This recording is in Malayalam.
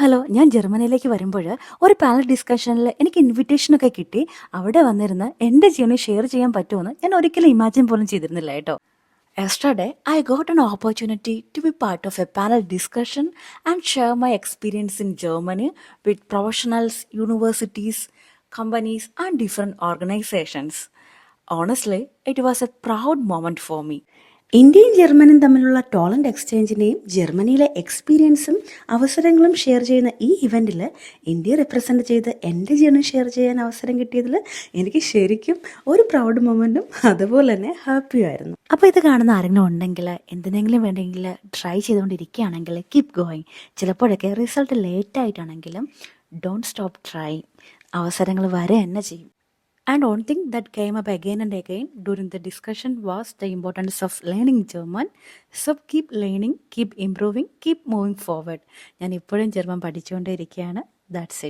ഹലോ. ഞാൻ ജർമ്മനിയിലേക്ക് വരുമ്പോൾ ഒരു പാനൽ ഡിസ്കഷനിൽ എനിക്ക് ഇൻവിറ്റേഷനൊക്കെ കിട്ടി. അവിടെ വന്നിരുന്ന് എൻ്റെ ജേർണി ഷെയർ ചെയ്യാൻ പറ്റുമെന്ന് ഞാൻ ഒരിക്കലും ഇമാജിൻ പോലും ചെയ്തിരുന്നില്ല കേട്ടോ. Yesterday, I got an opportunity to be part of a panel discussion and share my experience in Germany with professionals, universities, companies, and different organizations. Honestly, it was a proud moment for me. ഇന്ത്യയും ജർമ്മനിയും തമ്മിലുള്ള ടോളന്റ് എക്സ്ചേഞ്ചിൻ്റെയും ജർമ്മനിയിലെ എക്സ്പീരിയൻസും അവസരങ്ങളും ഷെയർ ചെയ്യുന്ന ഈ ഇവൻറ്റിൽ ഇന്ത്യയെ റെപ്രസെൻറ്റ് ചെയ്ത് എൻ്റെ ജേർണി ഷെയർ ചെയ്യാൻ അവസരം കിട്ടിയതിൽ എനിക്ക് ശരിക്കും ഒരു പ്രൗഡ് മൊമെൻറ്റും അതുപോലെ തന്നെ ഹാപ്പിയായിരുന്നു. അപ്പോൾ ഇത് കാണുന്ന ആരെങ്കിലും ഉണ്ടെങ്കിൽ എന്തിനെങ്കിലും വേണ്ടെങ്കിൽ ട്രൈ ചെയ്തുകൊണ്ടിരിക്കുകയാണെങ്കിൽ കീപ് ഗോയിങ്. ചിലപ്പോഴൊക്കെ റിസൾട്ട് ലേറ്റായിട്ടാണെങ്കിലും ഡോണ്ട് സ്റ്റോപ്പ് ട്രൈ. അവസരങ്ങൾ വരെ തന്നെ ചെയ്യും. And one thing that came up again and again during the discussion was the importance of learning German. So keep learning, keep improving, keep moving forward. ഞാൻ ഇപ്പോഴും ജർമ്മൻ പഠിച്ചുകൊണ്ടേ ഇരിക്കുകയാണ്. That's it.